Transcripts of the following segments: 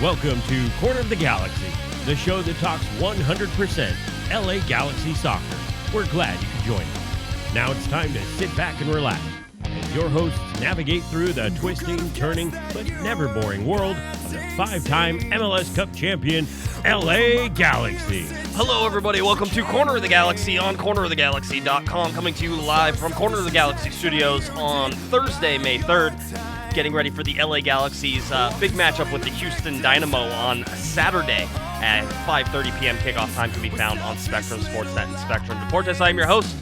Welcome to Corner of the Galaxy, the show that talks 100% LA Galaxy soccer. We're glad you could join us. Now it's time to sit back and relax as your hosts navigate through the twisting, turning, but never boring world of the five-time MLS Cup champion, LA Galaxy. Hello, everybody. Welcome to Corner of the Galaxy on cornerofthegalaxy.com, coming to you live from Corner of the Galaxy Studios on Thursday, May 3rd. Getting ready for the LA Galaxy's big matchup with the Houston Dynamo on Saturday at 5:30 p.m. Kickoff time can be found on Spectrum Sportsnet and Spectrum Deportes. I'm your host,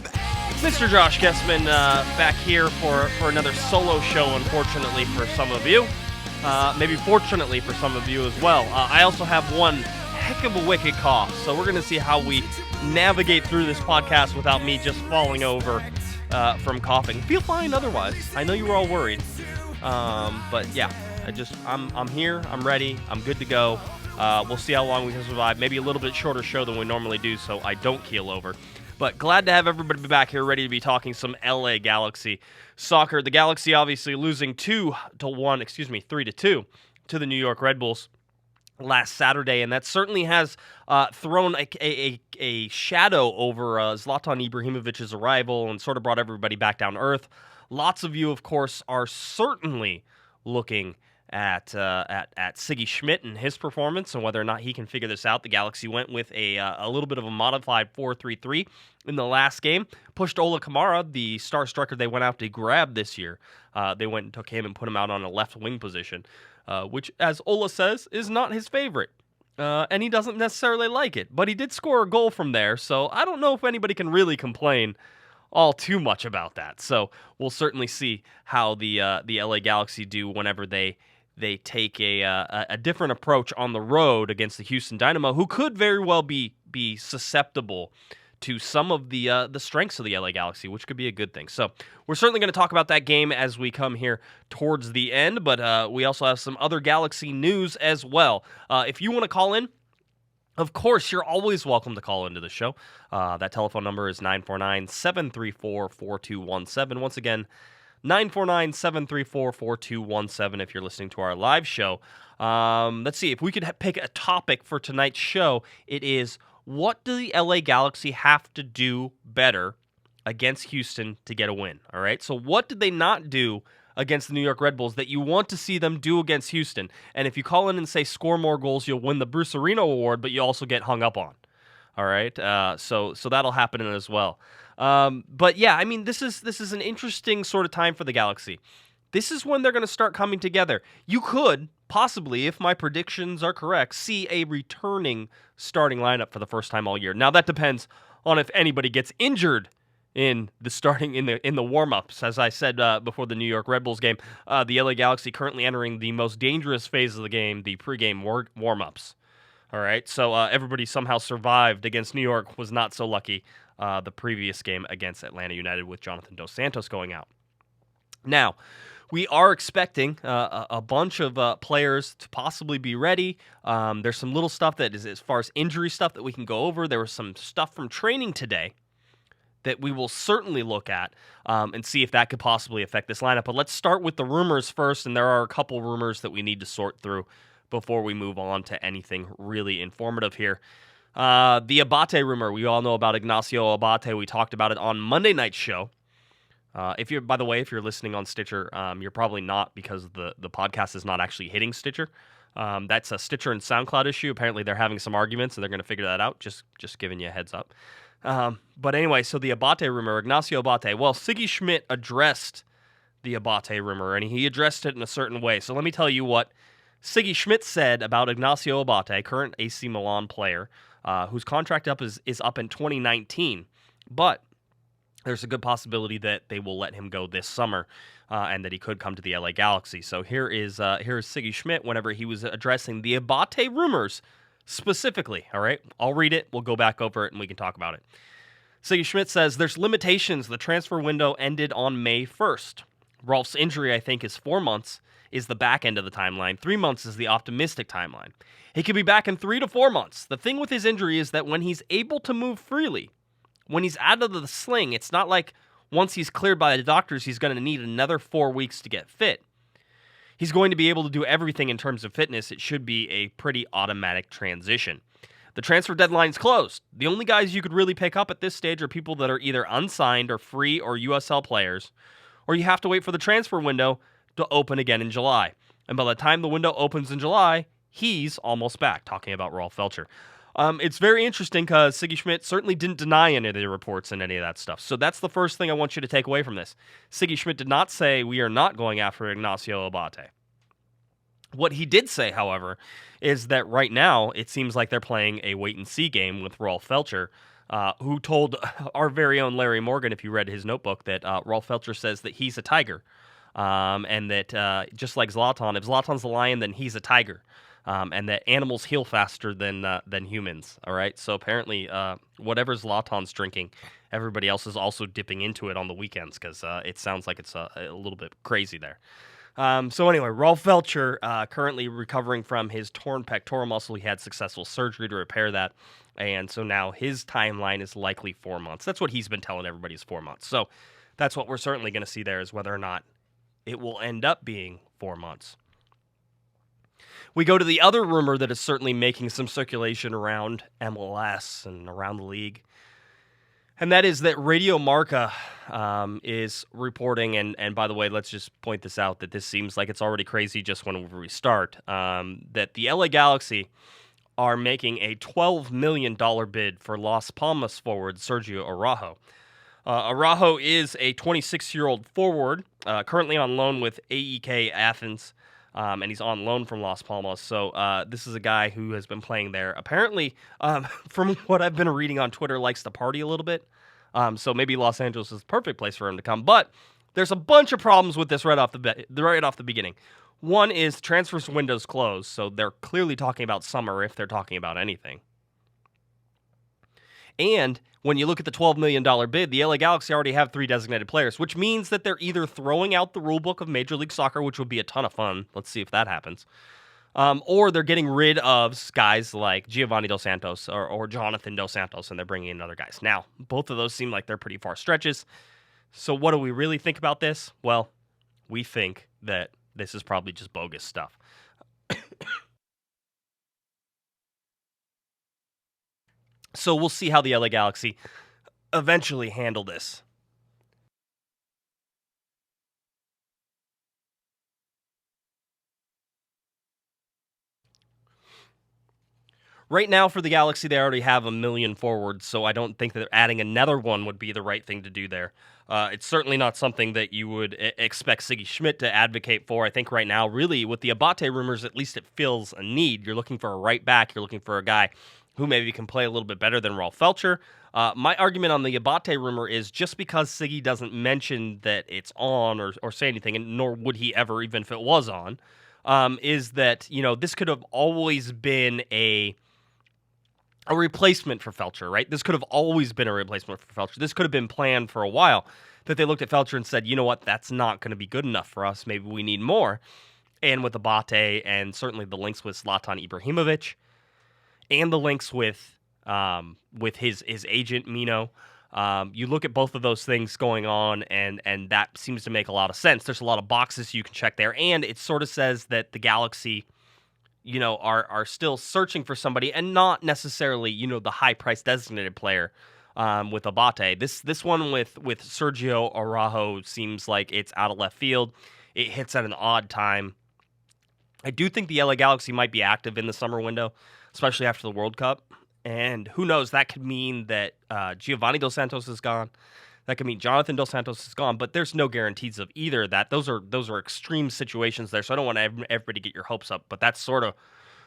Mr. Josh Guesman, back here for another solo show, unfortunately for some of you. Maybe fortunately for some of you as well. I also have one heck of a wicked cough, so we're going to see how we navigate through this podcast without me just falling over from coughing. Feel fine otherwise. I know you were all worried. But yeah, I'm here, I'm ready, I'm good to go. We'll see how long we can survive. Maybe a little bit shorter show than we normally do, so I don't keel over. But glad to have everybody back here ready to be talking some LA Galaxy soccer. The Galaxy obviously losing 3-2 to the New York Red Bulls last Saturday, and that certainly has thrown a shadow over Zlatan Ibrahimovic's arrival and sort of brought everybody back down to earth. Lots of you, of course, are certainly looking at Sigi Schmid and his performance and whether or not he can figure this out. The Galaxy went with a little bit of a modified 4-3-3 in the last game. Pushed Ola Kamara, the star striker they went out to grab this year. They went and took him and put him out on a left wing position, which, as Ola says, is not his favorite. And he doesn't necessarily like it. But he did score a goal from there, so I don't know if anybody can really complain all too much about that. So we'll certainly see how the LA Galaxy do whenever they take a different approach on the road against the Houston Dynamo, who could very well be susceptible to some of the strengths of the LA Galaxy, which could be a good thing. So we're certainly going to talk about that game as we come here towards the end, but we also have some other Galaxy news as well. If you want to call in, of course, you're always welcome to call into the show. That telephone number is 949-734-4217. Once again, 949-734-4217 if you're listening to our live show. Let's see, if we could pick a topic for tonight's show, it is, what do the LA Galaxy have to do better against Houston to get a win? All right, so what did they not do against the New York Red Bulls that you want to see them do against Houston? And if you call in and say score more goals, you'll win the Bruce Arena Award, but you also get hung up on. All right, so that'll happen as well. But yeah, I mean, this is an interesting sort of time for the Galaxy. This is when they're going to start coming together. You could possibly, if my predictions are correct, see a returning starting lineup for the first time all year. Now that depends on if anybody gets injured in the warm-ups. As I said before the New York Red Bulls game, the LA Galaxy currently entering the most dangerous phase of the game, the pregame warm-ups. All right, so everybody somehow survived against New York, was not so lucky the previous game against Atlanta United with Jonathan Dos Santos going out. Now, we are expecting a bunch of players to possibly be ready. There's some little stuff that is, as far as injury stuff, that we can go over. There was some stuff from training today that we will certainly look at and see if that could possibly affect this lineup. But let's start with the rumors first, and there are a couple rumors that we need to sort through before we move on to anything really informative here. The Abate rumor, we all know about Ignazio Abate. We talked about it on Monday night's show. If you're listening on Stitcher, you're probably not, because the podcast is not actually hitting Stitcher. That's a Stitcher and SoundCloud issue. Apparently they're having some arguments, and they're going to figure that out. Just giving you a heads up. But anyway, so the Abate rumor, Ignazio Abate. Well, Sigi Schmid addressed the Abate rumor, and he addressed it in a certain way. So let me tell you what Sigi Schmid said about Ignazio Abate, current AC Milan player, whose contract is up in 2019. But there's a good possibility that they will let him go this summer, and that he could come to the LA Galaxy. So here is Sigi Schmid whenever he was addressing the Abate rumors specifically. All right, I'll read it. We'll go back over it and we can talk about it. Sigi Schmid says, "There's limitations. The transfer window ended on May 1st. Rolf's injury, I think, is 4 months, is the back end of the timeline. 3 months is the optimistic timeline. He could be back in 3 to 4 months. The thing with his injury is that when he's able to move freely, when he's out of the sling, it's not like once he's cleared by the doctors, he's going to need another 4 weeks to get fit. he's going to be able to do everything in terms of fitness. It should be a pretty automatic transition. The transfer deadline's closed. The only guys you could really pick up at this stage are people that are either unsigned or free or USL players, or you have to wait for the transfer window to open again in July. And by the time the window opens in July, he's almost back, talking about Rolf Feltscher. It's very interesting because Sigi Schmid certainly didn't deny any of the reports and any of that stuff. So that's the first thing I want you to take away from this. Sigi Schmid did not say we are not going after Ignazio Abate. What he did say, however, is that right now it seems like they're playing a wait-and-see game with Rolf Feltscher, who told our very own Larry Morgan, if you read his notebook, that Rolf Feltscher says that he's a tiger, and that just like Zlatan, if Zlatan's a lion, then he's a tiger, and that animals heal faster than humans. All right, so apparently, whatever Zlatan's drinking, everybody else is also dipping into it on the weekends because it sounds like it's a little bit crazy there. So anyway, Rolf Feltscher currently recovering from his torn pectoral muscle. He had successful surgery to repair that, and so now his timeline is likely 4 months. That's what he's been telling everybody is 4 months. So that's what we're certainly going to see there, is whether or not it will end up being 4 months. We go to the other rumor that is certainly making some circulation around MLS and around the league, and that is that Radio Marca is reporting, and by the way, let's just point this out, that this seems like it's already crazy just when we start, that the LA Galaxy are making a $12 million bid for Las Palmas forward Sergio Araujo. Araujo is a 26-year-old forward, currently on loan with AEK Athens, and he's on loan from Las Palmas. So this is a guy who has been playing there. Apparently, from what I've been reading on Twitter, likes to party a little bit. So maybe Los Angeles is the perfect place for him to come. But there's a bunch of problems with this right off the beginning. One is transfer window's closed, so they're clearly talking about summer if they're talking about anything. And when you look at the $12 million bid, the LA Galaxy already have 3 designated players, which means that they're either throwing out the rulebook of Major League Soccer, which would be a ton of fun. Let's see if that happens. Or they're getting rid of guys like Giovanni Dos Santos or Jonathan Dos Santos, and they're bringing in other guys. Now, both of those seem like they're pretty far stretches. So what do we really think about this? Well, we think that this is probably just bogus stuff. So we'll see how the LA Galaxy eventually handle this. Right now for the Galaxy, they already have 1 million forwards, so I don't think that adding another one would be the right thing to do there. It's certainly not something that you would expect Sigi Schmid to advocate for. I think right now, really, with the Abate rumors, at least it fills a need. You're looking for a right back. You're looking for a guy who maybe can play a little bit better than Rolf Feltscher. My argument on the Abate rumor is just because Sigi doesn't mention that it's on or say anything, and nor would he ever, even if it was on, is that, this could have always been a replacement for Feltscher, right? This could have always been a replacement for Feltscher. This could have been planned for a while, that they looked at Feltscher and said, you know what, that's not going to be good enough for us. Maybe we need more. And with Abate and certainly the links with Zlatan Ibrahimovic and the links with his agent, Mino, you look at both of those things going on, and that seems to make a lot of sense. There's a lot of boxes you can check there, and it sort of says that the Galaxy are still searching for somebody and not necessarily, the high-priced designated player with Abate. This one with Sergio Araujo seems like it's out of left field. It hits at an odd time. I do think the LA Galaxy might be active in the summer window, especially after the World Cup. And who knows, that could mean that Giovanni Dos Santos is gone. That could mean Jonathan Dos Santos is gone, but there's no guarantees of either of that. Those are extreme situations there, so I don't want everybody to get your hopes up, but that's sort of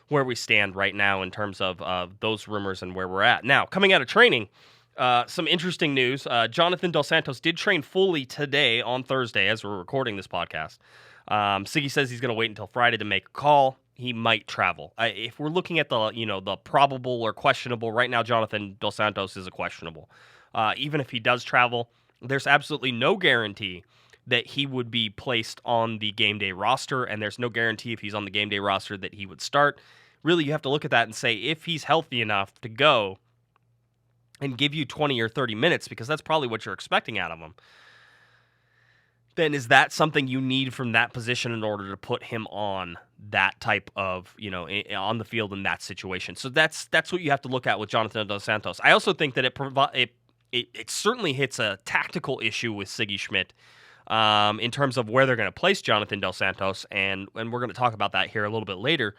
where we stand right now in terms of those rumors and where we're at. Now, coming out of training, some interesting news. Jonathan Dos Santos did train fully today on Thursday as we're recording this podcast. Sigi says he's going to wait until Friday to make a call. He might travel. If we're looking at the probable or questionable, right now Jonathan Dos Santos is a questionable. Even if he does travel, there's absolutely no guarantee that he would be placed on the game day roster, and there's no guarantee if he's on the game day roster that he would start. Really, you have to look at that and say, if he's healthy enough to go and give you 20 or 30 minutes, because that's probably what you're expecting out of him, then is that something you need from that position in order to put him on that type of, on the field in that situation? So that's what you have to look at with Jonathan Dos Santos. I also think that it certainly hits a tactical issue with Sigi Schmid in terms of where they're going to place Jonathan Dos Santos, and we're going to talk about that here a little bit later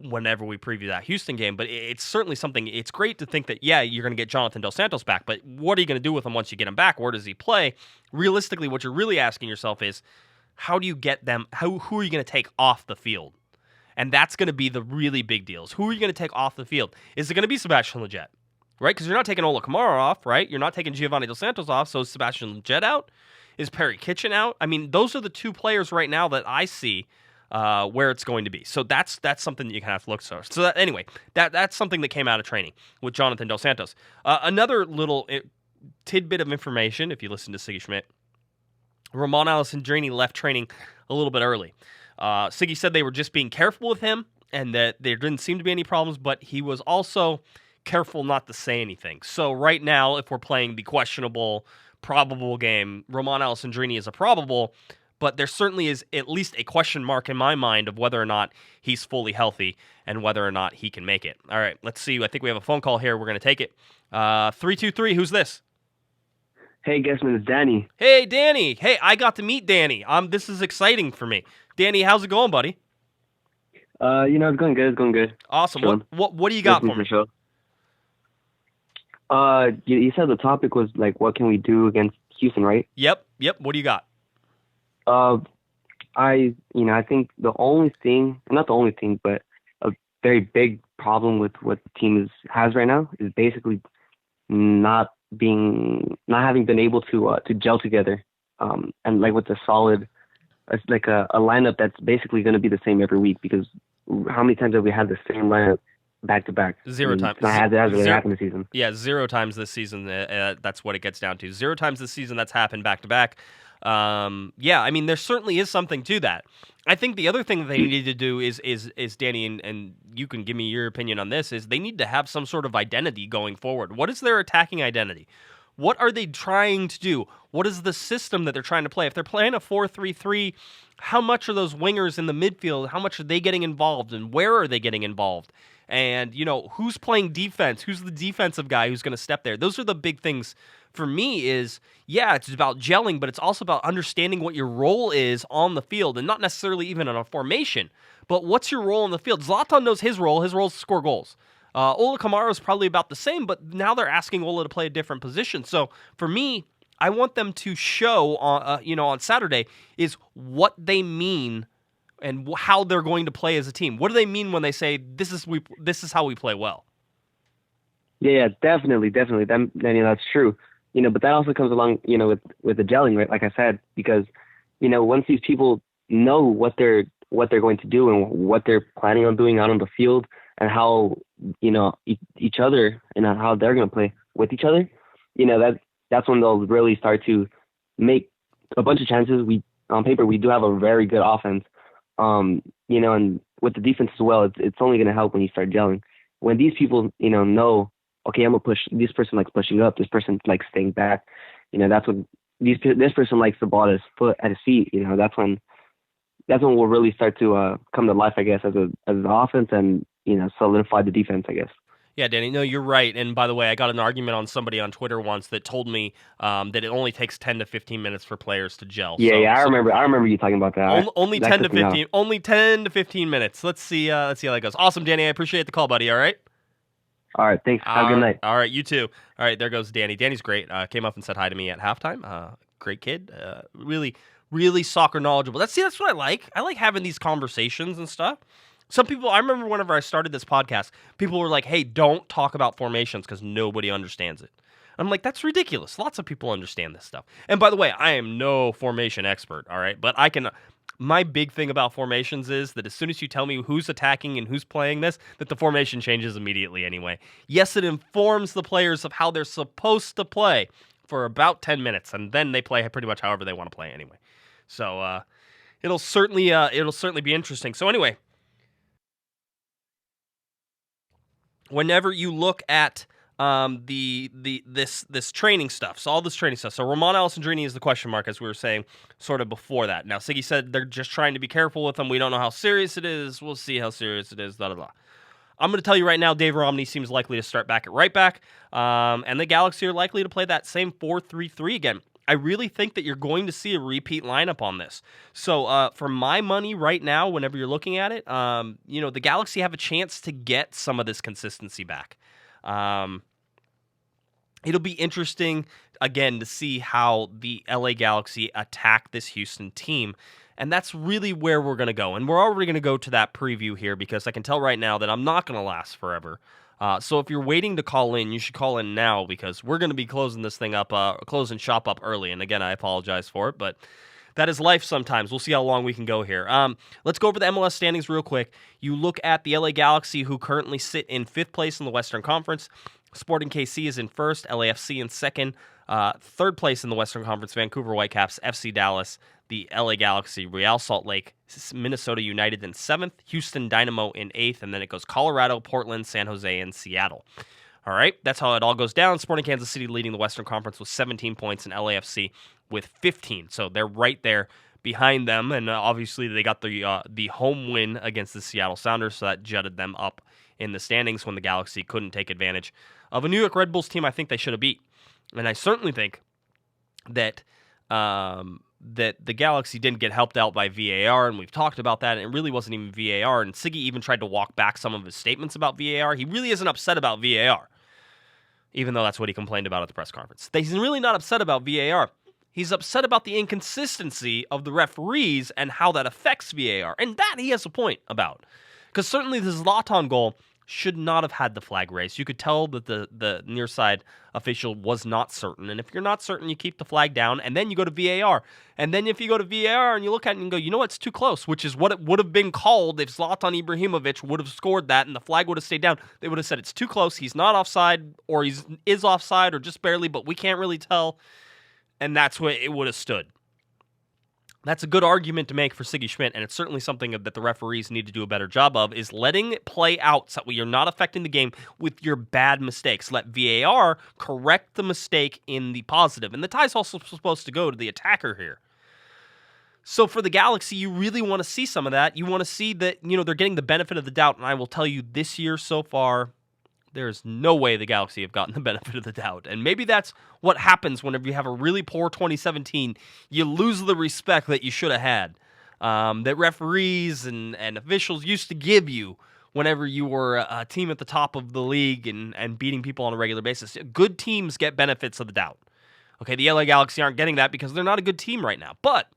whenever we preview that Houston game. But it's certainly something. It's great to think that, you're going to get Jonathan Dos Santos back, but what are you going to do with him once you get him back? Where does he play? Realistically, what you're really asking yourself is, how do you get them? Who are you going to take off the field? And that's going to be the really big deals. Who are you going to take off the field? Is it going to be Sebastian Lletget? Right? Because you're not taking Ola Kamara off, right? You're not taking Giovanni Dos Santos off, so is Sebastian Lletget out? Is Perry Kitchen out? I mean, those are the two players right now that I see where it's going to be. So that's something that you kind of have to look for. So anyway, that's something that came out of training with Jonathan Dos Santos. Another little tidbit of information, if you listen to Sigi Schmid, Ramon Alessandrini left training a little bit early. Sigi said they were just being careful with him and that there didn't seem to be any problems, but he was also careful not to say anything. So right now, if we're playing the questionable, probable game, Ramon Alessandrini is a probable, but there certainly is at least a question mark in my mind of whether or not he's fully healthy and whether or not he can make it. All right, let's see. I think we have a phone call here. We're going to take it. 323, who's this? Hey, Guesman, it's Danny. Hey, Danny. Hey, I got to meet Danny. This is exciting for me. Danny, how's it going, buddy? It's going good. It's going good. Awesome. Sure. What do you got for me? Sure. You said the topic was like, what can we do against Houston, right? Yep. What do you got? I think the only thing, not the only thing, but a very big problem with what the team has right now is basically not having been able to gel together, and like with a solid, like a lineup that's basically going to be the same every week, because how many times have we had the same lineup back to back? Zero times. That hasn't really happened this season. Yeah, 0 times this season. That's what it gets down to. 0 times this season that's happened back to back. I mean, there certainly is something to that. I think the other thing that they need to do is Danny, and you can give me your opinion on this, is they need to have some sort of identity going forward. What is their attacking identity? What are they trying to do? What is the system that they're trying to play? If they're playing a 4-3-3, how much are those wingers in the midfield? How much are they getting involved, and where are they getting involved? And, who's playing defense? Who's the defensive guy who's going to step there? Those are the big things for me is, it's about gelling, but it's also about understanding what your role is on the field, and not necessarily even in a formation, but what's your role on the field? Zlatan knows his role. His role is to score goals. Ola Kamara is probably about the same, but now they're asking Ola to play a different position. So for me, I want them to show on Saturday is what they mean and how they're going to play as a team. What do they mean when they say this is how we play well? Yeah, definitely. That's true. But that also comes along, with the gelling, right? Like I said, because once these people know what they're going to do and what they're planning on doing out on the field, and how each other and how they're going to play with each other, that's when they'll really start to make a bunch of chances. On paper we do have a very good offense, and with the defense as well, it's only going to help when you start gelling. When these people know, okay, I'm gonna push. This person likes pushing up. This person likes staying back. That's when this person likes the ball at his feet. That's when we'll really start to come to life, I guess, as an offense, and solidify the defense, I guess. Yeah, Danny, no, you're right. And by the way, I got an argument on somebody on Twitter once that told me that it only takes 10 to 15 minutes for players to gel. I remember you talking about that. Only 10 to 15 minutes. Let's see how that goes. Awesome, Danny. I appreciate the call, buddy. All right. All right, thanks. Have a good night. All right, you too. All right, there goes Danny. Danny's great. Came up and said hi to me at halftime. Great kid. Really, really soccer knowledgeable. That's what I like. I like having these conversations and stuff. Some people, I remember whenever I started this podcast, people were like, hey, don't talk about formations because nobody understands it. I'm like, that's ridiculous. Lots of people understand this stuff. And by the way, I am no formation expert, all right? But my big thing about formations is that as soon as you tell me who's attacking and who's playing this, that the formation changes immediately anyway. Yes, it informs the players of how they're supposed to play for about 10 minutes, and then they play pretty much however they want to play anyway. So it'll certainly be interesting. So anyway, whenever you look at this training stuff. So all this training stuff. So Ramon Alessandrini is the question mark, as we were saying sort of before that. Now Sigi said they're just trying to be careful with him. We don't know how serious it is. We'll see how serious it is. I'm going to tell you right now, Dave Romney seems likely to start back at right back, and the Galaxy are likely to play that same 4-3-3 again. I really think that you're going to see a repeat lineup on this. So for my money right now, whenever you're looking at it, the Galaxy have a chance to get some of this consistency back. It'll be interesting, again, to see how the LA Galaxy attack this Houston team. And that's really where we're going to go. And we're already going to go to that preview here because I can tell right now that I'm not going to last forever. So if you're waiting to call in, you should call in now because we're going to be closing this thing up, closing shop up early. And again, I apologize for it, but that is life sometimes. We'll see how long we can go here. Let's go over the MLS standings real quick. You look at the LA Galaxy, who currently sit in 5th place in the Western Conference. Sporting KC is in 1st, LAFC in 2nd. 3rd place in the Western Conference, Vancouver Whitecaps, FC Dallas, the LA Galaxy, Real Salt Lake, Minnesota United in 7th, Houston Dynamo in 8th, and then it goes Colorado, Portland, San Jose, and Seattle. All right, that's how it all goes down. Sporting Kansas City leading the Western Conference with 17 points, and LAFC with 15. So they're right there behind them, and obviously they got the home win against the Seattle Sounders, so that jutted them up in the standings when the Galaxy couldn't take advantage of a New York Red Bulls team I think they should have beat. And I certainly think that that the Galaxy didn't get helped out by VAR, and we've talked about that, and it really wasn't even VAR, and Sigi even tried to walk back some of his statements about VAR. He really isn't upset about VAR, even though that's what he complained about at the press conference. He's really not upset about VAR. He's upset about the inconsistency of the referees and how that affects VAR, and that he has a point about. Because certainly the Zlatan goal should not have had the flag raised. You could tell that the near side official was not certain. And if you're not certain, you keep the flag down, and then you go to VAR. And then if you go to VAR and you look at it and go, you know what, it's too close, which is what it would have been called if Zlatan Ibrahimovic would have scored that and the flag would have stayed down. They would have said it's too close, he's not offside, or he is offside, or just barely, but we can't really tell. And that's where it would have stood. That's a good argument to make for Sigi Schmid, and it's certainly something that the referees need to do a better job of, is letting it play out so you're not affecting the game with your bad mistakes. Let VAR correct the mistake in the positive. And the tie's also supposed to go to the attacker here. So for the Galaxy, you really want to see some of that. You want to see that, they're getting the benefit of the doubt, and I will tell you this year so far, there's no way the Galaxy have gotten the benefit of the doubt. And maybe that's what happens whenever you have a really poor 2017. You lose the respect that you should have had, that referees and officials used to give you whenever you were a team at the top of the league and beating people on a regular basis. Good teams get benefits of the doubt. Okay, the LA Galaxy aren't getting that because they're not a good team right now. But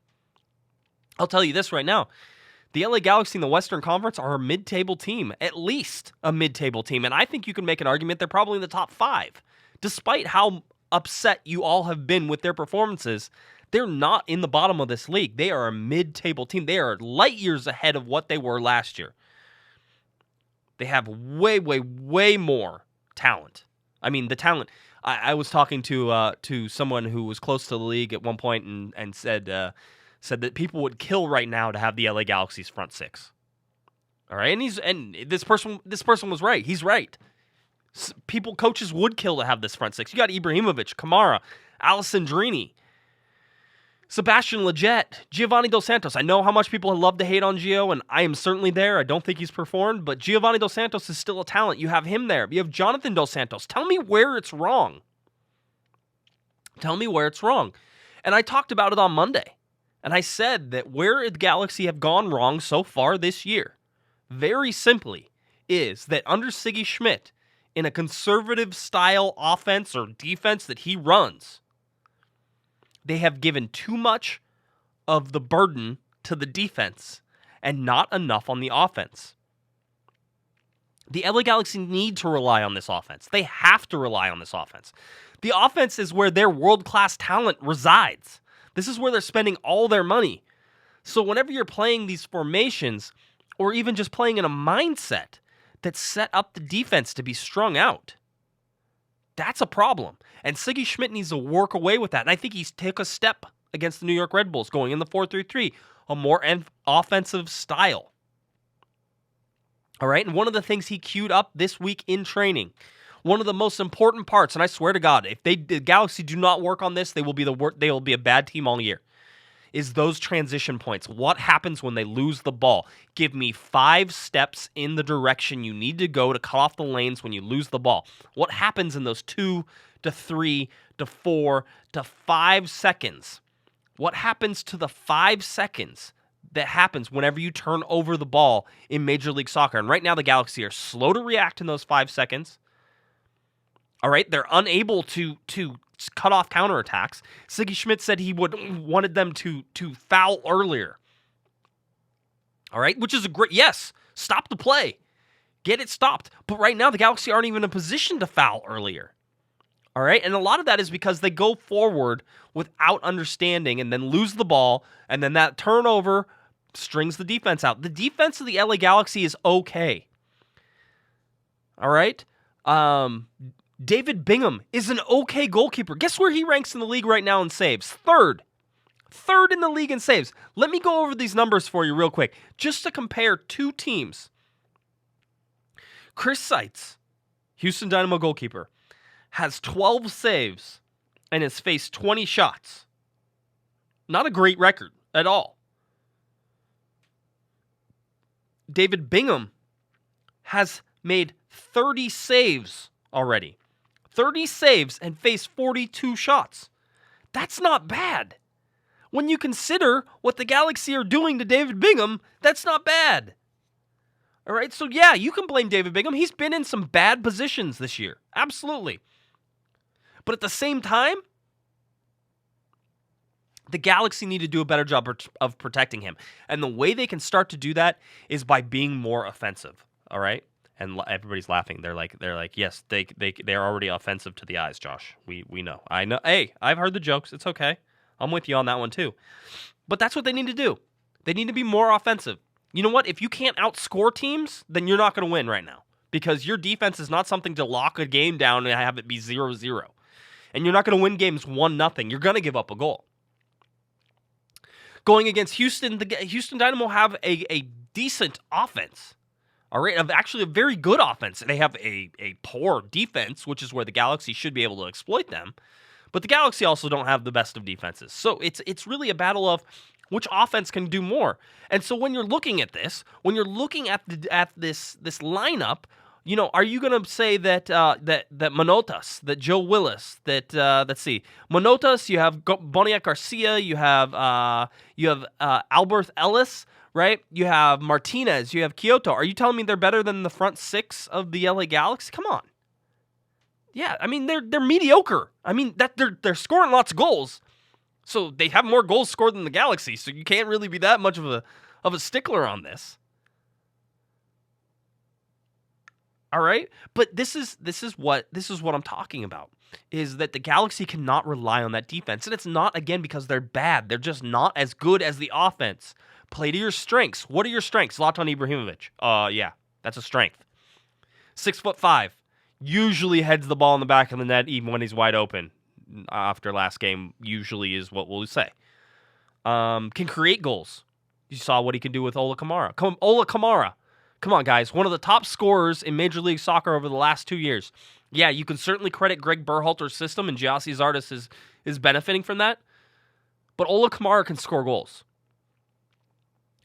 I'll tell you this right now. The LA Galaxy in the Western Conference are a mid-table team, at least a mid-table team. And I think you can make an argument they're probably in the top 5. Despite how upset you all have been with their performances, they're not in the bottom of this league. They are a mid-table team. They are light years ahead of what they were last year. They have way, way, way more talent. I mean, the talent. I was talking to someone who was close to the league at one point and said that people would kill right now to have the LA Galaxy's front 6. All right, and this person was right. He's right. Coaches would kill to have this front 6. You got Ibrahimovic, Kamara, Alessandrini, Sebastian Lletget, Giovanni Dos Santos. I know how much people love to hate on Gio, and I am certainly there. I don't think he's performed, but Giovanni Dos Santos is still a talent. You have him there. You have Jonathan Dos Santos. Tell me where it's wrong. Tell me where it's wrong. And I talked about it on Monday. And I said that where the Galaxy have gone wrong so far this year, very simply, is that under Sigi Schmid, in a conservative style offense or defense that he runs, they have given too much of the burden to the defense and not enough on the offense. The LA Galaxy need to rely on this offense. They have to rely on this offense. The offense is where their world-class talent resides. This is where they're spending all their money. So whenever you're playing these formations, or even just playing in a mindset that set up the defense to be strung out, that's a problem. And Sigi Schmid needs to work away with that. And I think he's took a step against the New York Red Bulls going in the 4-3-3, a more offensive style. All right, and one of the things he queued up this week in training One of the most important parts, and I swear to God, if the Galaxy do not work on this, they will be a bad team all year, is those transition points. What happens when they lose the ball? Give me 5 steps in the direction you need to go to cut off the lanes when you lose the ball. What happens in those 2 to 3 to 4 to 5 seconds? What happens to the 5 seconds that happens whenever you turn over the ball in Major League Soccer? And right now the Galaxy are slow to react in those 5 seconds. All right, they're unable to cut off counterattacks. Sigi Schmid said he wanted them to foul earlier. All right, which is a great, yes, stop the play. Get it stopped. But right now the Galaxy aren't even in a position to foul earlier. All right, and a lot of that is because they go forward without understanding and then lose the ball, and then that turnover strings the defense out. The defense of the LA Galaxy is okay. All right? David Bingham is an okay goalkeeper. Guess where he ranks in the league right now in saves? Third in the league in saves. Let me go over these numbers for you real quick, just to compare two teams. Chris Seitz, Houston Dynamo goalkeeper, has 12 saves and has faced 20 shots. Not a great record at all. David Bingham has made 30 saves already. 30 saves and faced 42 shots. That's not bad. When you consider what the Galaxy are doing to David Bingham, that's not bad. All right, so yeah, you can blame David Bingham. He's been in some bad positions this year. Absolutely. But at the same time, the Galaxy need to do a better job of protecting him. And the way they can start to do that is by being more offensive. All right? And everybody's laughing. They're like, yes, they're already offensive to the eyes, Josh. We know. I know. Hey, I've heard the jokes. It's okay. I'm with you on that one too. But that's what they need to do. They need to be more offensive. You know what? If you can't outscore teams, then you're not going to win right now. Because your defense is not something to lock a game down and have it be 0-0. And you're not going to win games 1-0. You're going to give up a goal. Going against Houston, the Houston Dynamo have a decent offense. All right, actually a very good offense. They have a poor defense, which is where the Galaxy should be able to exploit them. But the Galaxy also don't have the best of defenses. So it's really a battle of which offense can do more. And so when you're looking at this, when you're looking at this lineup, you know, are you going to say that Manotas, that Joe Willis, that let's see, Manotas, you have Boniek Garcia, you have Albert Ellis, right? You have Martinez, you have Kyoto. Are you telling me they're better than the front 6 of the LA Galaxy? Come on. Yeah, I mean they're mediocre. I mean that they're scoring lots of goals. So they have more goals scored than the Galaxy. So you can't really be that much of a stickler on this. All right? But this is what I'm talking about. Is that the Galaxy cannot rely on that defense. And it's not, again, because they're bad. They're just not as good as the offense. Play to your strengths. What are your strengths? Zlatan Ibrahimovic. Yeah, that's a strength. 6'5". Usually heads the ball in the back of the net even when he's wide open. After last game, usually is what we'll say. Can create goals. You saw what he can do with Ola Kamara. Ola Kamara. Come on, guys. One of the top scorers in Major League Soccer over the last 2 years. Yeah, you can certainly credit Greg Berhalter's system, and Giassi Zardes is benefiting from that. But Ola Kamara can score goals.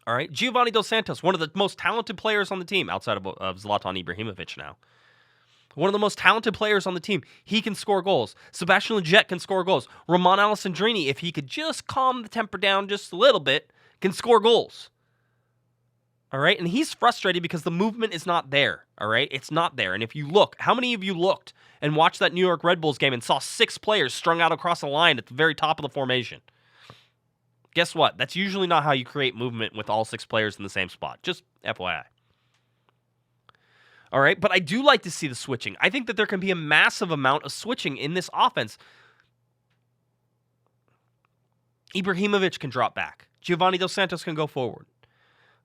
All right? Giovanni Dos Santos, one of the most talented players on the team, outside of Zlatan Ibrahimovic now. One of the most talented players on the team. He can score goals. Sebastian Lletget can score goals. Ramon Alessandrini, if he could just calm the temper down just a little bit, can score goals. All right? And he's frustrated because the movement is not there. All right? It's not there. And if you look, how many of you looked and watched that New York Red Bulls game and saw 6 players strung out across the line at the very top of the formation? Guess what? That's usually not how you create movement with all 6 players in the same spot. Just FYI. All right, but I do like to see the switching. I think that there can be a massive amount of switching in this offense. Ibrahimovic can drop back. Giovanni Dos Santos can go forward.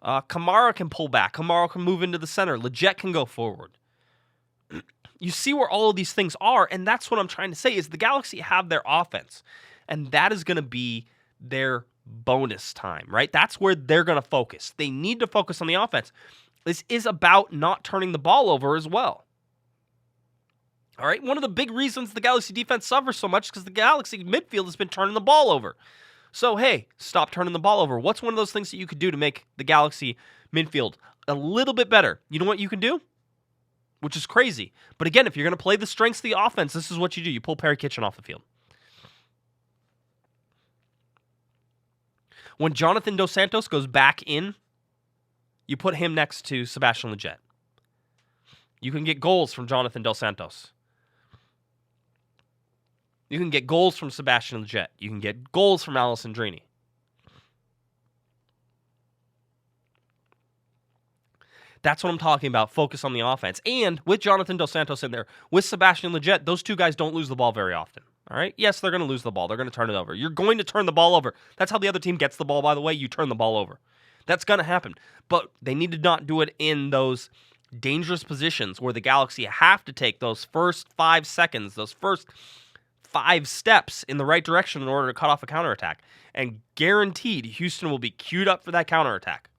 Kamara can pull back. Kamara can move into the center. Lletget can go forward. You see where all of these things are, and that's what I'm trying to say is the Galaxy have their offense, and that is going to be their bonus time, right? That's where they're going to focus. They need to focus on the offense. This is about not turning the ball over as well. All right, one of the big reasons the Galaxy defense suffers so much is because the Galaxy midfield has been turning the ball over. So, hey, stop turning the ball over. What's one of those things that you could do to make the Galaxy midfield a little bit better? You know what you can do? Which is crazy. But again, if you're going to play the strengths of the offense, this is what you do. You pull Perry Kitchen off the field. When Jonathan Dos Santos goes back in, you put him next to Sebastian Lletget. You can get goals from Jonathan Dos Santos. You can get goals from Sebastian Lletget. You can get goals from Alessandrini. That's what I'm talking about. Focus on the offense. And with Jonathan Dos Santos in there, with Sebastian Lletget, those two guys don't lose the ball very often. All right? Yes, they're going to lose the ball. They're going to turn it over. You're going to turn the ball over. That's how the other team gets the ball, by the way. You turn the ball over. That's going to happen. But they need to not do it in those dangerous positions where the Galaxy have to take those first 5 seconds, those first 5 steps in the right direction in order to cut off a counterattack. And guaranteed, Houston will be queued up for that counterattack.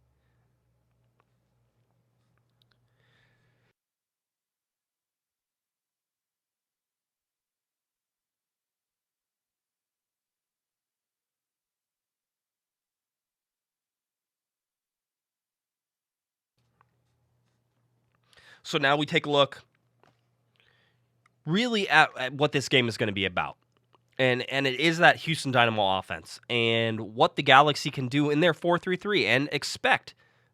So now we take a look really at what this game is going to be about. And it is that Houston Dynamo offense and what the Galaxy can do in their 4-3-3 and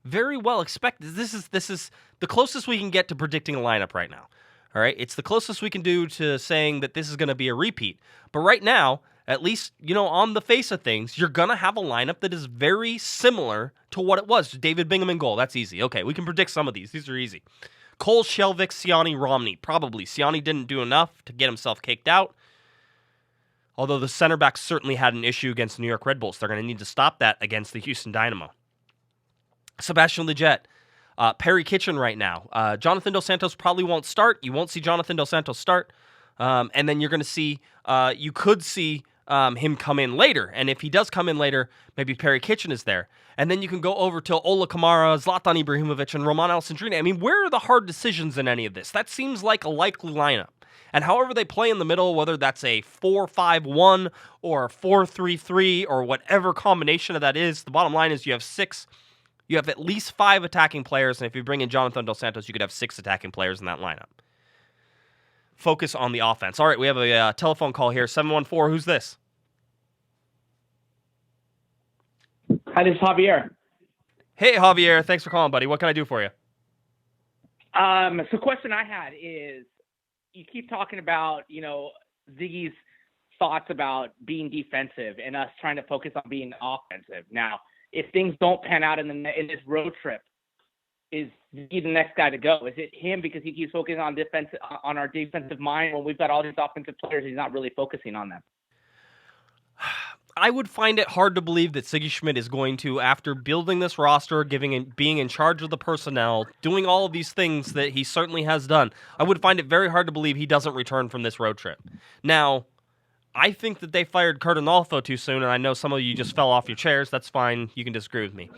very well expect. This is the closest we can get to predicting a lineup right now. All right, it's the closest we can do to saying that this is going to be a repeat. But right now, at least, on the face of things, you're going to have a lineup that is very similar to what it was. David Bingham in goal. That's easy. Okay, we can predict some of these. These are easy. Cole, Shelvik, Siani, Romney. Probably. Siani didn't do enough to get himself kicked out. Although the center backs certainly had an issue against the New York Red Bulls. They're going to need to stop that against the Houston Dynamo. Sebastian Lletget. Perry Kitchen right now. Jonathan Dos Santos probably won't start. You won't see Jonathan Dos Santos start. And then you're going to see, you could see him come in later. And if he does come in later, maybe Perry Kitchen is there. And then you can go over to Ola Kamara, Zlatan Ibrahimovic, and Roman Alessandrini. I mean, where are the hard decisions in any of this? That seems like a likely lineup. And however they play in the middle, whether that's a 4-5-1 or a 4-3-3 or whatever combination of that is, the bottom line is you have at least 5 attacking players, and if you bring in Jonathan Dos Santos, you could have 6 attacking players in that lineup. Focus on the offense. All right, we have a telephone call here, 714. Who's this? Hi, this is Javier. Hey, Javier. Thanks for calling, buddy. What can I do for you? So the question I had is, you keep talking about, Ziggy's thoughts about being defensive and us trying to focus on being offensive. Now, if things don't pan out in this road trip, is Ziggy the next guy to go? Is it him because he keeps focusing on our defensive mind when we've got all these offensive players? He's not really focusing on them. I would find it hard to believe that Sigi Schmid is going to, after building this roster, being in charge of the personnel, doing all of these things that he certainly has done, I would find it very hard to believe he doesn't return from this road trip. Now, I think that they fired Kurt Arnolfo too soon, and I know some of you just fell off your chairs. That's fine. You can disagree with me.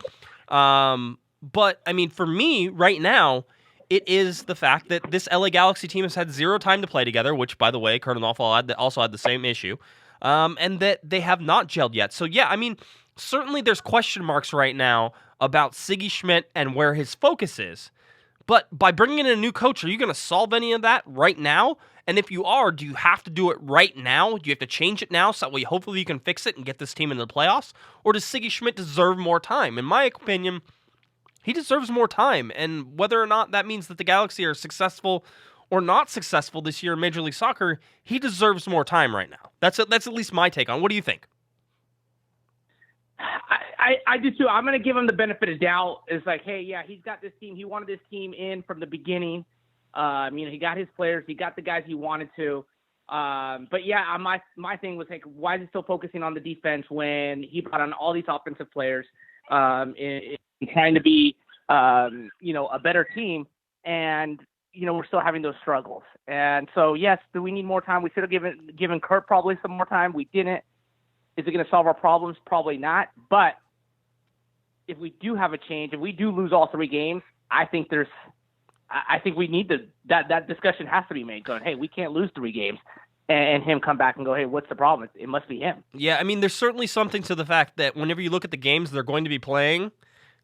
But, I mean, for me, right now, it is the fact that this LA Galaxy team has had 0 time to play together, which, by the way, Kurt Arnolfo also had the same issue. And that they have not gelled yet. So, yeah, I mean, certainly there's question marks right now about Sigi Schmid and where his focus is. But by bringing in a new coach, are you going to solve any of that right now? And if you are, do you have to do it right now? Do you have to change it now so that way hopefully you can fix it and get this team into the playoffs? Or does Sigi Schmid deserve more time? In my opinion, he deserves more time. And whether or not that means that the Galaxy are successful or not successful this year in Major League Soccer, he deserves more time right now. That's at least my take on it. What do you think? I do too. I'm going to give him the benefit of doubt. It's like, hey, yeah, he's got this team. He wanted this team in from the beginning. He got his players. He got the guys he wanted to. But yeah, my thing was like, why is he still focusing on the defense when he brought on all these offensive players in trying to be, a better team? And we're still having those struggles. And so, yes, do we need more time? We should have given Kurt probably some more time. We didn't. Is it going to solve our problems? Probably not. But if we do have a change, if we do lose all 3 games, I think there's I think we need that discussion has to be made. Going, hey, we can't lose 3 games, and him come back and go, hey, what's the problem? It must be him. Yeah, I mean, there's certainly something to the fact that whenever you look at the games they're going to be playing,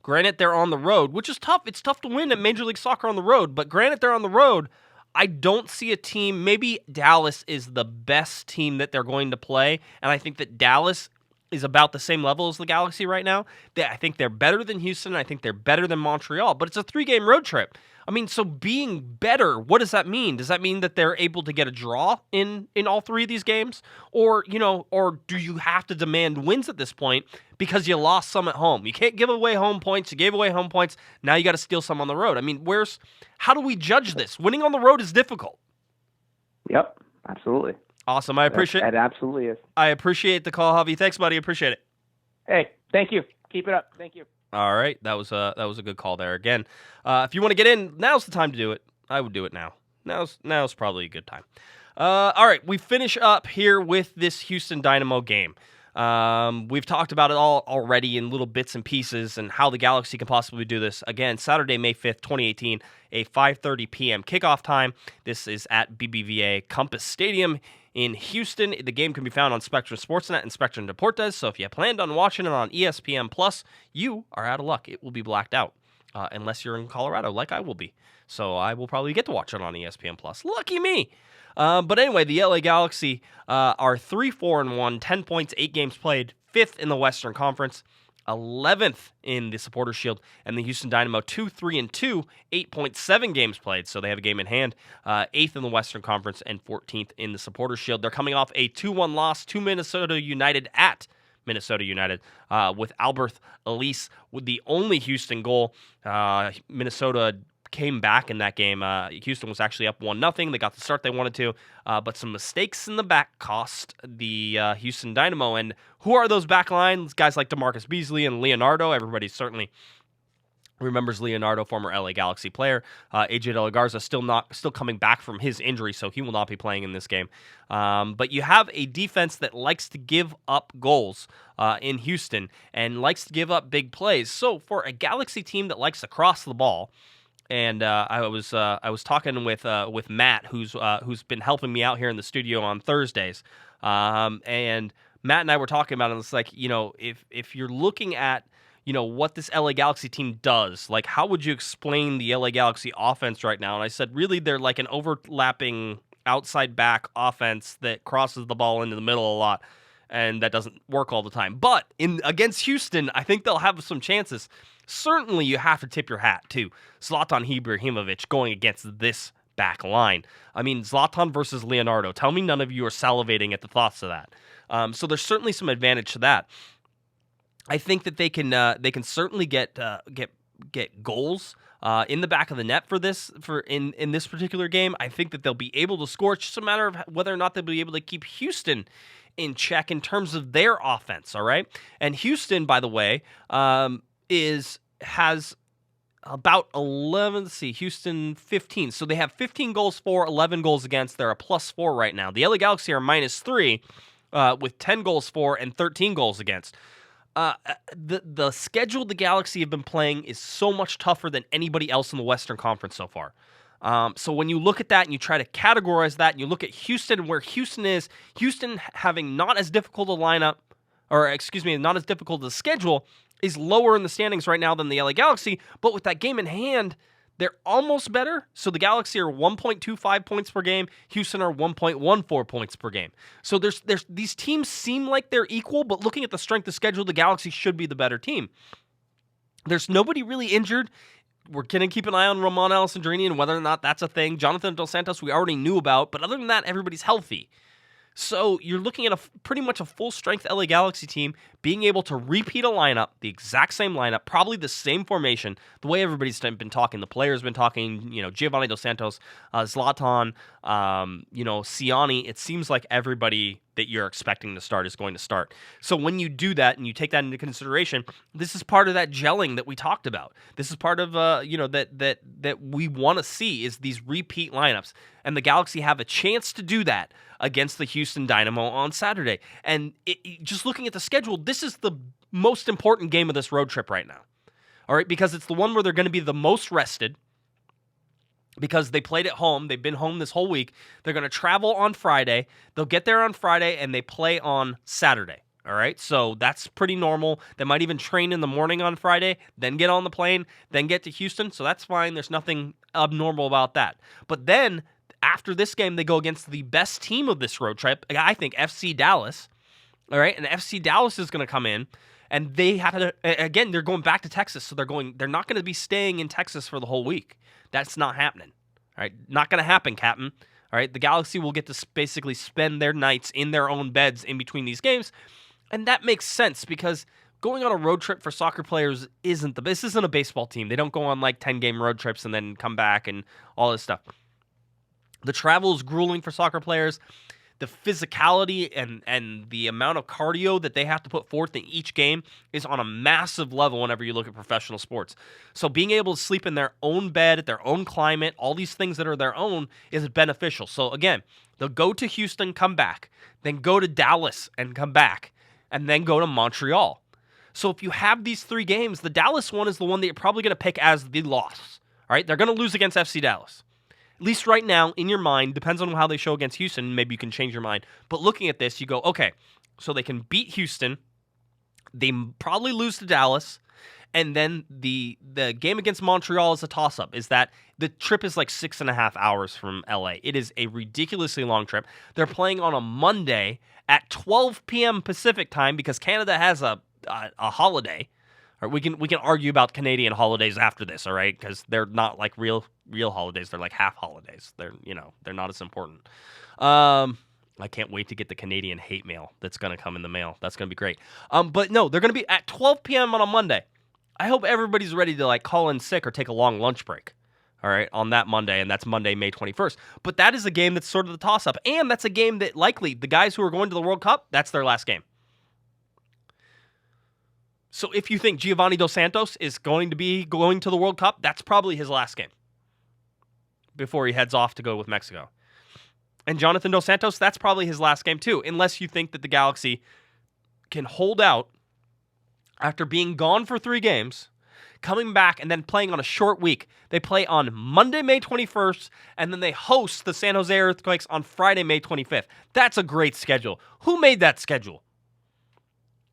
granted they're on the road, which is tough. It's tough to win at Major League Soccer on the road, but granted they're on the road, I don't see a team. Maybe Dallas is the best team that they're going to play, and I think that Dallas is about the same level as the Galaxy right now. I think they're better than Houston. I think they're better than Montreal, but it's a 3-game road trip. I mean, so being better, what does that mean? Does that mean that they're able to get a draw in all 3 of these games? Or, or do you have to demand wins at this point because you lost some at home? You can't give away home points. You gave away home points. Now you got to steal some on the road. I mean, how do we judge this? Winning on the road is difficult. Yep, absolutely. Awesome. I appreciate it. Absolutely is. I appreciate the call, Javi. Thanks, buddy. Appreciate it. Hey, thank you. Keep it up. Thank you. All right, that was a good call there. Again, if you want to get in, now's the time to do it. I would do it now. Now's probably a good time. All right, we finish up here with this Houston Dynamo game. We've talked about it all already in little bits and pieces and how the Galaxy can possibly do this. Again, Saturday, May 5th, 2018, a 5:30 p.m. kickoff time. This is at BBVA Compass Stadium in Houston. The game can be found on Spectrum Sportsnet and Spectrum Deportes, so if you planned on watching it on ESPN+, you are out of luck. It will be blacked out, unless you're in Colorado, like I will be. So I will probably get to watch it on ESPN+. Lucky me! But anyway, the LA Galaxy are 3-4-1, 10 points, 8 games played, 5th in the Western Conference, 11th in the Supporters Shield, and the Houston Dynamo 2-3-2, 8.7 games played, so they have a game in hand, 8th in the Western Conference and 14th in the Supporters Shield. They're coming off a 2-1 loss to Minnesota United at Minnesota United with Albert Elise with the only Houston goal. Minnesota came back in that game. Houston was actually up 1-0. They got the start they wanted to, but some mistakes in the back cost the Houston Dynamo. And who are those back lines? Guys like DeMarcus Beasley and Leonardo. Everybody certainly remembers Leonardo, former LA Galaxy player. AJ De La Garza still coming back from his injury, so he will not be playing in this game. But you have a defense that likes to give up goals in Houston and likes to give up big plays. So for a Galaxy team that likes to cross the ball, and I was talking with Matt, who's been helping me out here in the studio on Thursdays, and Matt and I were talking about it. And it's like, if you're looking at what this LA Galaxy team does, like how would you explain the LA Galaxy offense right now? And I said, really, they're like an overlapping outside back offense that crosses the ball into the middle a lot, and that doesn't work all the time. But against Houston, I think they'll have some chances. Certainly, you have to tip your hat to Zlatan Ibrahimovic going against this back line. I mean, Zlatan versus Leonardo. Tell me none of you are salivating at the thoughts of that. So there's certainly some advantage to that. I think that they can certainly get goals in the back of the net in this particular game. I think that they'll be able to score. It's just a matter of whether or not they'll be able to keep Houston in check in terms of their offense. All right, and Houston, by the way, has about 11. Let's see, Houston 15. So they have 15 goals for, 11 goals against. They're a +4 right now. The LA Galaxy are -3 with 10 goals for and 13 goals against. The schedule the Galaxy have been playing is so much tougher than anybody else in the Western Conference so far. So when you look at that and you try to categorize that and you look at Houston and where Houston is, Houston having not as difficult a lineup, not as difficult a schedule, is lower in the standings right now than the LA Galaxy, but with that game in hand, they're almost better. So the Galaxy are 1.25 points per game. Houston are 1.14 points per game. So there's these teams seem like they're equal, but looking at the strength of schedule, the Galaxy should be the better team. There's nobody really injured. We're going to keep an eye on Roman Alessandrini and whether or not that's a thing. Jonathan Dos Santos we already knew about, but other than that, everybody's healthy. So you're looking at pretty much a full-strength LA Galaxy team being able to repeat a lineup, the exact same lineup, probably the same formation, the way everybody's been talking. The players been talking, Giovanni Dos Santos, Zlatan, Siani. It seems like everybody that you're expecting to start is going to start. So when you do that and you take that into consideration, this is part of that gelling that we talked about. This is part of that we want to see is these repeat lineups, and the Galaxy have a chance to do that against the Houston Dynamo on Saturday. And just looking at the schedule, this is the most important game of this road trip right now. All right, because it's the one where they're going to be the most rested. because they played at home. They've been home this whole week. They're going to travel on Friday. They'll get there on Friday, and they play on Saturday. All right, so that's pretty normal. They might even train in the morning on Friday, then get on the plane, then get to Houston. So that's fine. There's nothing abnormal about that. But then after this game, they go against the best team of this road trip, I think, FC Dallas. All right, and FC Dallas is going to come in, and they have to, again, they're going back to Texas, so they're not going to be staying in Texas for the whole week. That's not happening. All right, not going to happen, Captain. All right, the Galaxy will get to basically spend their nights in their own beds in between these games, and that makes sense because going on a road trip for soccer players this isn't a baseball team. They don't go on like 10-game road trips and then come back and all this stuff. The travel is grueling for soccer players. The physicality and the amount of cardio that they have to put forth in each game is on a massive level whenever you look at professional sports. So being able to sleep in their own bed, at their own climate, all these things that are their own is beneficial. So again, they'll go to Houston, come back, then go to Dallas and come back, and then go to Montreal. So if you have these 3 games, the Dallas one is the one that you're probably going to pick as the loss. All right, they're going to lose against FC Dallas. At least right now, in your mind, depends on how they show against Houston, maybe you can change your mind. But looking at this, you go, okay, so they can beat Houston, they probably lose to Dallas, and then the game against Montreal is a toss-up, is that the trip is like 6.5 hours from LA. It is a ridiculously long trip. They're playing on a Monday at 12 p.m. Pacific time because Canada has a holiday. Or we can argue about Canadian holidays after this, all right? Because they're not like real holidays. They're like half holidays. They're not as important. I can't wait to get the Canadian hate mail that's going to come in the mail. That's going to be great. But no, they're going to be at 12 p.m. on a Monday. I hope everybody's ready to like call in sick or take a long lunch break, all right, on that Monday, and that's Monday, May 21st. But that is a game that's sort of the toss-up, and that's a game that likely the guys who are going to the World Cup, that's their last game. So if you think Giovanni Dos Santos is going to be going to the World Cup, that's probably his last game before he heads off to go with Mexico. And Jonathan Dos Santos, that's probably his last game too, unless you think that the Galaxy can hold out after being gone for 3 games, coming back and then playing on a short week. They play on Monday, May 21st, and then they host the San Jose Earthquakes on Friday, May 25th. That's a great schedule. Who made that schedule?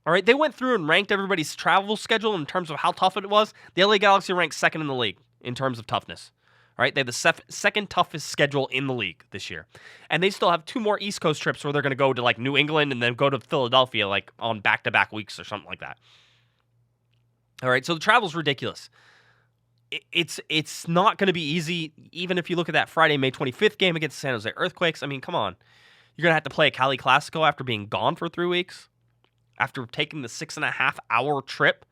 All right, they went through and ranked everybody's travel schedule in terms of how tough it was. The LA Galaxy ranked 2nd in the league in terms of toughness. All right, they have the second toughest schedule in the league this year. And they still have 2 more East Coast trips where they're going to go to like New England and then go to Philadelphia like on back-to-back weeks or something like that. All right, so the travel's ridiculous. It's not going to be easy, even if you look at that Friday, May 25th game against the San Jose Earthquakes. I mean, come on. You're going to have to play a Cali Classico after being gone for 3 weeks? After taking the 6.5-hour trip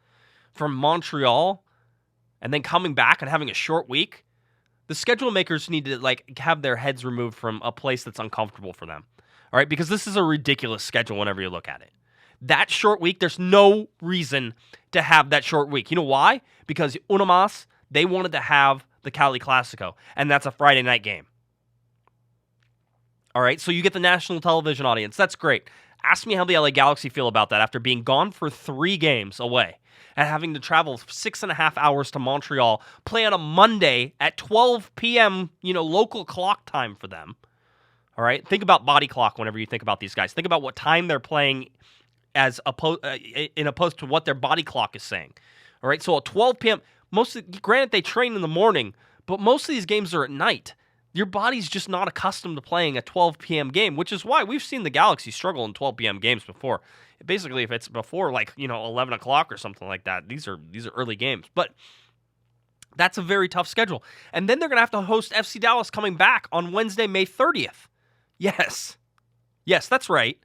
from Montreal and then coming back and having a short week, the schedule makers need to like have their heads removed from a place that's uncomfortable for them. All right, because this is a ridiculous schedule whenever you look at it. That short week, there's no reason to have that short week. You know why? Because Unamas, they wanted to have the Cali Classico, and that's a Friday night game. All right, so you get the national television audience. That's great. Ask me how the LA Galaxy feel about that after being gone for 3 games away and having to travel 6.5 hours to Montreal, play on a Monday at 12 p.m., local clock time for them. All right? Think about body clock whenever you think about these guys. Think about what time they're playing as opposed to what their body clock is saying. All right? So at 12 p.m., granted they train in the morning, but most of these games are at night. Your body's just not accustomed to playing a 12 p.m. game, which is why we've seen the Galaxy struggle in 12 p.m. games before. Basically, if it's before 11 o'clock or something like that, these are early games. But that's a very tough schedule. And then they're going to have to host FC Dallas coming back on Wednesday, May 30th. Yes, that's right.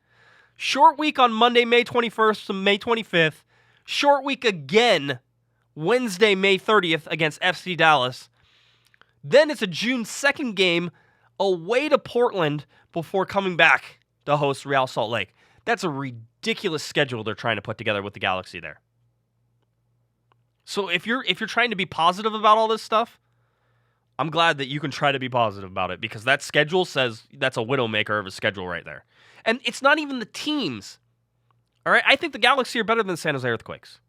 Short week on Monday, May 21st to May 25th. Short week again, Wednesday, May 30th against FC Dallas. Then it's a June 2nd game away to Portland before coming back to host Real Salt Lake. That's a ridiculous schedule they're trying to put together with the Galaxy there. So if you're trying to be positive about all this stuff, I'm glad that you can try to be positive about it because that schedule says that's a widowmaker of a schedule right there. And it's not even the teams. All right, I think the Galaxy are better than the San Jose Earthquakes.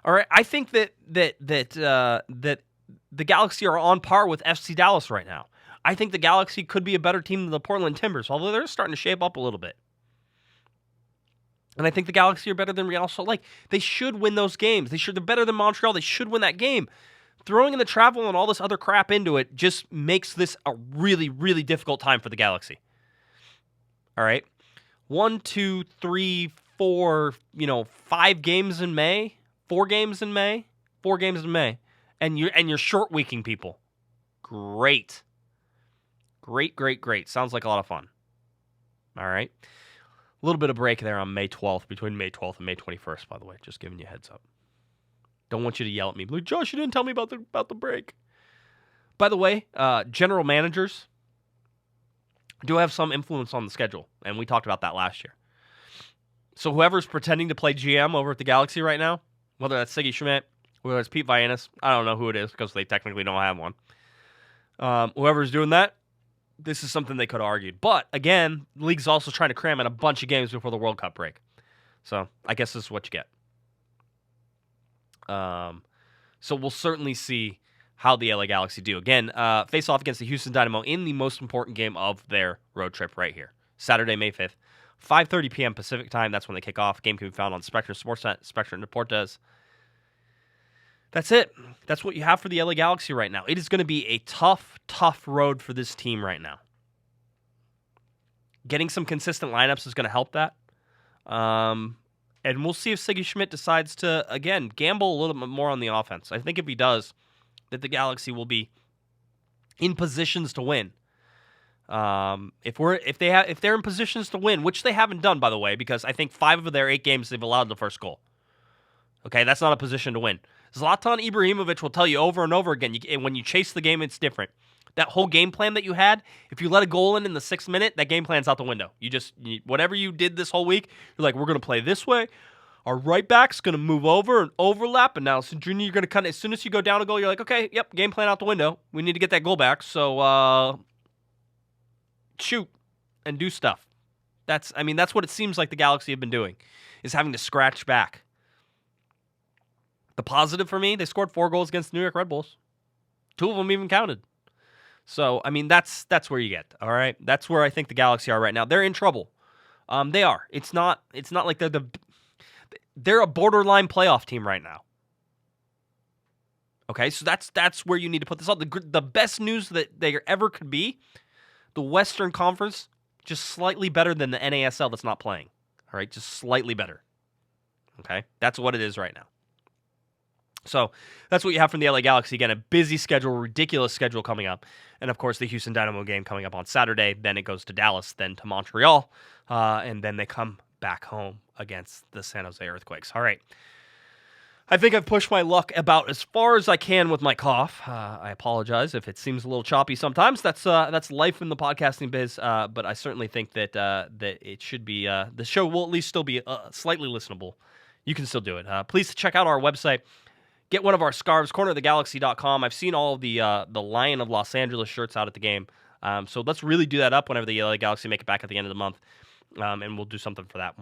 All right, I think that the Galaxy are on par with FC Dallas right now. I think the Galaxy could be a better team than the Portland Timbers, although they're starting to shape up a little bit. And I think the Galaxy are better than Real Salt Lake. They should win those games. They're better than Montreal. They should win that game. Throwing in the travel and all this other crap into it just makes this a really, really difficult time for the Galaxy. All right. 1, 2, 3, 4, 5 games in May. 4 games in May. 4 games in May. And you're short weeking people. Great. Great. Sounds like a lot of fun. All right. A little bit of break there on May 12th, between May 12th and May 21st, by the way. Just giving you a heads up. Don't want you to yell at me. Like, Josh, you didn't tell me about the break. By the way, general managers do have some influence on the schedule, and we talked about that last year. So whoever's pretending to play GM over at the Galaxy right now, whether that's Sigi Schmid, whether it's Pete Vianis, I don't know who it is because they technically don't have one. Whoever's doing that, this is something they could have argued. But, again, the league's also trying to cram in a bunch of games before the World Cup break. So, I guess this is what you get. So we'll certainly see how the LA Galaxy do. Again, face off against the Houston Dynamo in the most important game of their road trip right here. Saturday, May 5th, 5:30 p.m. Pacific time. That's when they kick off. Game can be found on Spectrum Sportsnet, Spectrum Deportes. That's it. That's what you have for the LA Galaxy right now. It is going to be a tough road for this team right now. Getting some consistent lineups is going to help that. And we'll see if Sigi Schmid decides to, again, gamble a little bit more on the offense. I think if he does, that the Galaxy will be in positions to win. If they're in positions to win, which they haven't done, by the way, because I think 5 of their 8 games they've allowed the first goal. Okay, that's not a position to win. Zlatan Ibrahimovic will tell you over and over again, when you chase the game, it's different. That whole game plan that you had, if you let a goal in the 6th minute, that game plan's out the window. Whatever you did this whole week, you're like, we're going to play this way. Our right back's going to move over and overlap. And now, Junior, you're going to kind of, as soon as you go down a goal, you're like, okay, yep, game plan out the window. We need to get that goal back. So, shoot and do stuff. That's what it seems like the Galaxy have been doing, is having to scratch back. The positive for me, they scored 4 goals against the New York Red Bulls. 2 of them even counted. So, that's where you get, all right? That's where I think the Galaxy are right now. They're in trouble. They are. It's not like they're a borderline playoff team right now. Okay, so that's where you need to put this on. The best news that there ever could be, the Western Conference, just slightly better than the NASL that's not playing. All right, just slightly better. Okay, that's what it is right now. So that's what you have from the LA Galaxy. Again, a busy schedule, ridiculous schedule coming up. And, of course, the Houston Dynamo game coming up on Saturday. Then it goes to Dallas, then to Montreal. And then they come back home against the San Jose Earthquakes. All right. I think I've pushed my luck about as far as I can with my cough. I apologize if it seems a little choppy sometimes. That's life in the podcasting biz. But I certainly think that it should be the show will at least still be slightly listenable. You can still do it. Please check out our website. Get one of our scarves, cornerofthegalaxy.com. I've seen all of the Lion of Los Angeles shirts out at the game. So let's really do that up whenever the LA Galaxy make it back at the end of the month. And we'll do something for that.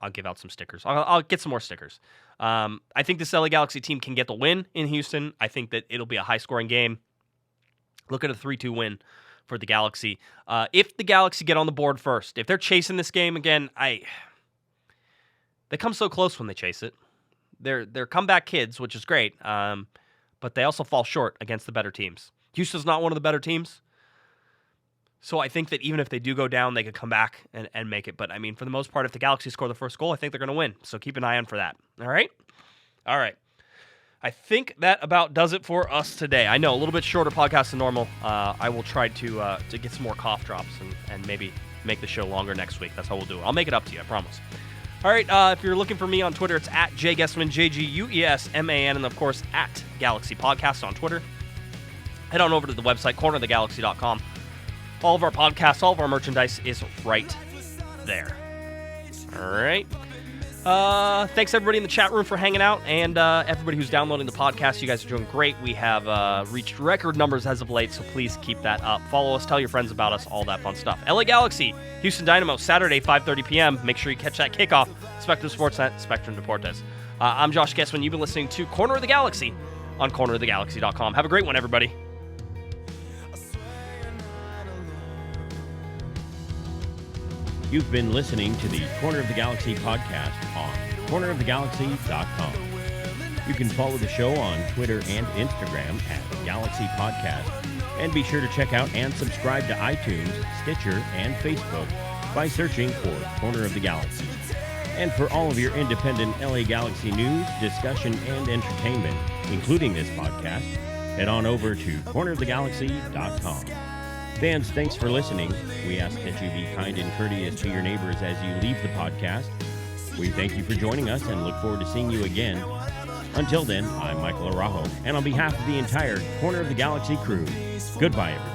I'll give out some stickers. I'll get some more stickers. I think this LA Galaxy team can get the win in Houston. I think that it'll be a high-scoring game. Look at a 3-2 win for the Galaxy. If the Galaxy get on the board first, if they're chasing this game again, they come so close when they chase it. They're comeback kids, which is great, but they also fall short against the better teams. Houston's not one of the better teams, so I think that even if they do go down, they could come back and make it. But, for the most part, if the Galaxy score the first goal, I think they're going to win, so keep an eye on for that. All right? All right. I think that about does it for us today. I know, a little bit shorter podcast than normal. I will try to get some more cough drops and maybe make the show longer next week. That's how we'll do it. I'll make it up to you, I promise. All right, if you're looking for me on Twitter, it's at JGuesman, JGUESMAN, and of course, at Galaxy Podcast on Twitter. Head on over to the website, cornerofthegalaxy.com. All of our podcasts, all of our merchandise is right there. All right. Thanks, everybody in the chat room for hanging out, and everybody who's downloading the podcast. You guys are doing great. We have reached record numbers as of late, so please keep that up. Follow us, tell your friends about us, all that fun stuff. LA Galaxy, Houston Dynamo, Saturday, 5:30 p.m. Make sure you catch that kickoff. Spectrum Sportsnet, Spectrum Deportes. I'm Josh Guesman. You've been listening to Corner of the Galaxy on cornerofthegalaxy.com. Have a great one, everybody. You've been listening to the Corner of the Galaxy podcast on cornerofthegalaxy.com. You can follow the show on Twitter and Instagram at Galaxy Podcast, and be sure to check out and subscribe to iTunes, Stitcher, and Facebook by searching for Corner of the Galaxy. And for all of your independent LA Galaxy news, discussion, and entertainment, including this podcast, head on over to cornerofthegalaxy.com. Fans, thanks for listening. We ask that you be kind and courteous to your neighbors as you leave the podcast. We thank you for joining us and look forward to seeing you again. Until then, I'm Michael Araujo, and on behalf of the entire Corner of the Galaxy crew, goodbye, everybody.